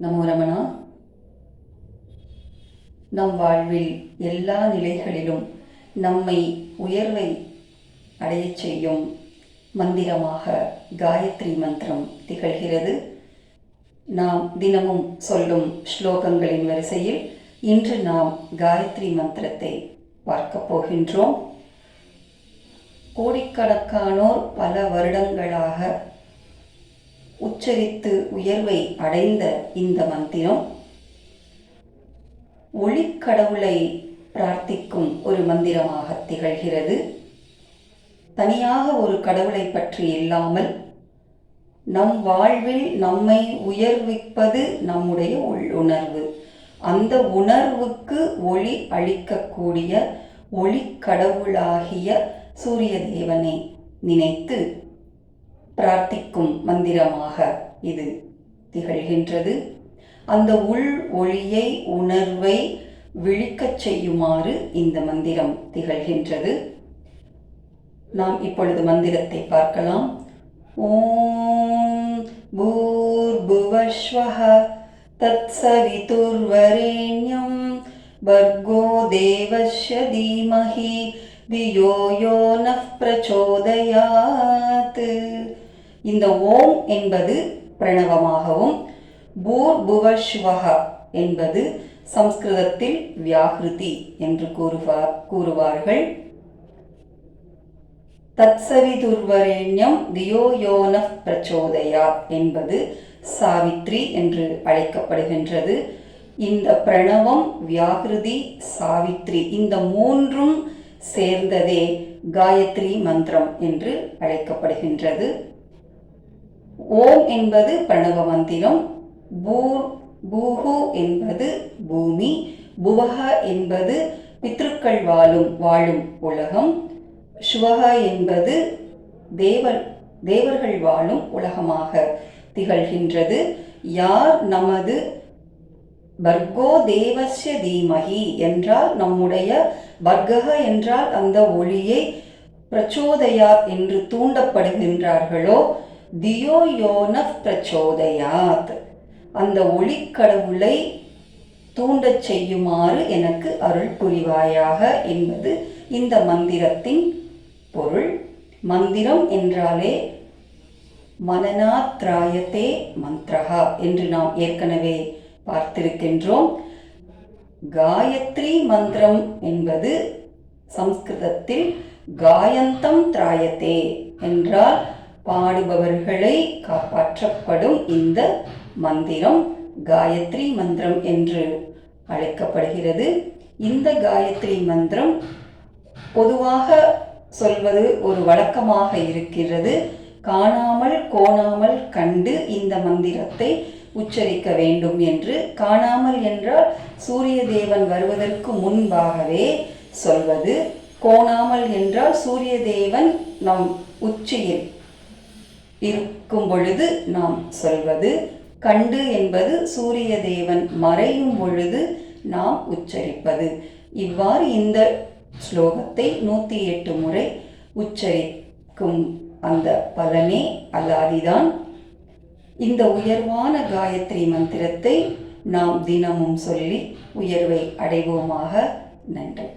நமோ ரமணா. நம் வாழ்வில் எல்லா நிலைகளிலும் நம்மை உயர்வை அடையச் செய்யும் மந்திரமாக காயத்ரி மந்திரம் திகழ்கிறது. நாம் தினமும் சொல்லும் ஸ்லோகங்களின் வரிசையில் இன்று நாம் காயத்ரி மந்திரத்தை பார்க்கப் போகின்றோம். கோடிக்கணக்கானோர் பல வருடங்களாக உச்சரித்து உயர்வை அடைந்த இந்த மந்திரம் ஒளிக்கடவுளை பிரார்த்திக்கும் ஒரு மந்திரமாக திகழ்கிறது. தனியாக ஒரு கடவுளை பற்றி இல்லாமல் நம் வாழ்வில் நம்மை உயர்விப்பது நம்முடைய உள்ளுணர்வு. அந்த உணர்வுக்கு ஒளி அளிக்கக்கூடிய ஒளிக்கடவுளாகிய சூரிய தேவனை நினைத்து பிரார்த்திக்கும் மந்திரமாக இது திகழ்கின்றது. அந்த உள் ஒளியை உணர்வை விழிக்கச் செய்யுமாறு இந்த மந்திரம் திகழ்கின்றது. நாம் இப்பொழுது மந்திரத்தை பார்க்கலாம். ஓம் பூர்புவஸ்வஹ தத்சவிதுர்வரேண்யம் பர்கோ தேவஸ்ய தீமஹி தியோ யோ நः பிரச்சோதயாத். இந்த ஓம் என்பது பிரணவமாகவும் பூர்புவஸ்வஹ என்பது சம்ஸ்கிருதத்தில் வியாஹ்ருதி என்று கூறுவார்கள். தத்சவிதுர்வரேண்யம் தியோ யோ நः பிரச்சோதயாத் என்பது சாவித்ரி என்று அழைக்கப்படுகின்றது. இந்த பிரணவம், வியாஹ்ருதி, சாவித்ரி இந்த மூன்றும் சேர்ந்ததே காயத்ரி மந்திரம் என்று அழைக்கப்படுகின்றது. ஓம் என்பது பிரணவ மந்திரம், பூஹு என்பது பூமி, புவஹ என்பது பித்ருக்கள் வாழும் உலகம், ஸ்வஹ என்பது தேவர்கள் வாழும் உலகமாக திகழ்கின்றது. யார் நமது பர்கோ தேவஸ்ய தீமஹி என்றால் நம்முடைய பர்கஹ என்றால் அந்த ஒளியை, பிரச்சோதயாத் என்று தூண்டப்படுகின்றார்களோ, தியோ யோ நः பிரச்சோதயாத் அந்த ஒளிக்கடவுளை தூண்டச் செய்யுமாறு எனக்கு அருள் புரிவாயாக என்பது இந்த மந்திரத்தின் பொருள். மந்திரம் என்றாலே மனநாத்ராயத்தே மந்த்ரஹா என்று நாம் ஏற்கனவே பார்த்திருக்கின்றோம். காயத்ரி மந்திரம் என்பது சம்ஸ்கிருதத்தில் காயந்தம் திராயத்தே என்றால் பாடுபவர்களை காப்பாற்றப்படும் இந்த மந்திரம் காயத்ரி மந்திரம் என்று அழைக்கப்படுகிறது. இந்த காயத்ரி மந்திரம் பொதுவாக சொல்வது ஒரு வழக்கமாக இருக்கிறது. காணாமல் கோணாமல் கண்டு இந்த மந்திரத்தை உச்சரிக்க வேண்டும் என்று. காணாமல் என்றால் சூரிய தேவன் வருவதற்கு முன்பாகவே சொல்வது. கோணாமல் என்றால் சூரிய தேவன் நம் உச்சியில் இருக்கும் பொழுது நாம் சொல்வது. கண்டு என்பது சூரிய தேவன் மறையும் பொழுது நாம் உச்சரிப்பது. இவ்வாறு இந்த ஸ்லோகத்தை 108 முறை உச்சரிக்கும் அந்த பலனே அல்லாதிதான். இந்த உயர்வான காயத்ரி மந்திரத்தை நாம் தினமும் சொல்லி உயர்வை அடைவோமாக. நன்றி.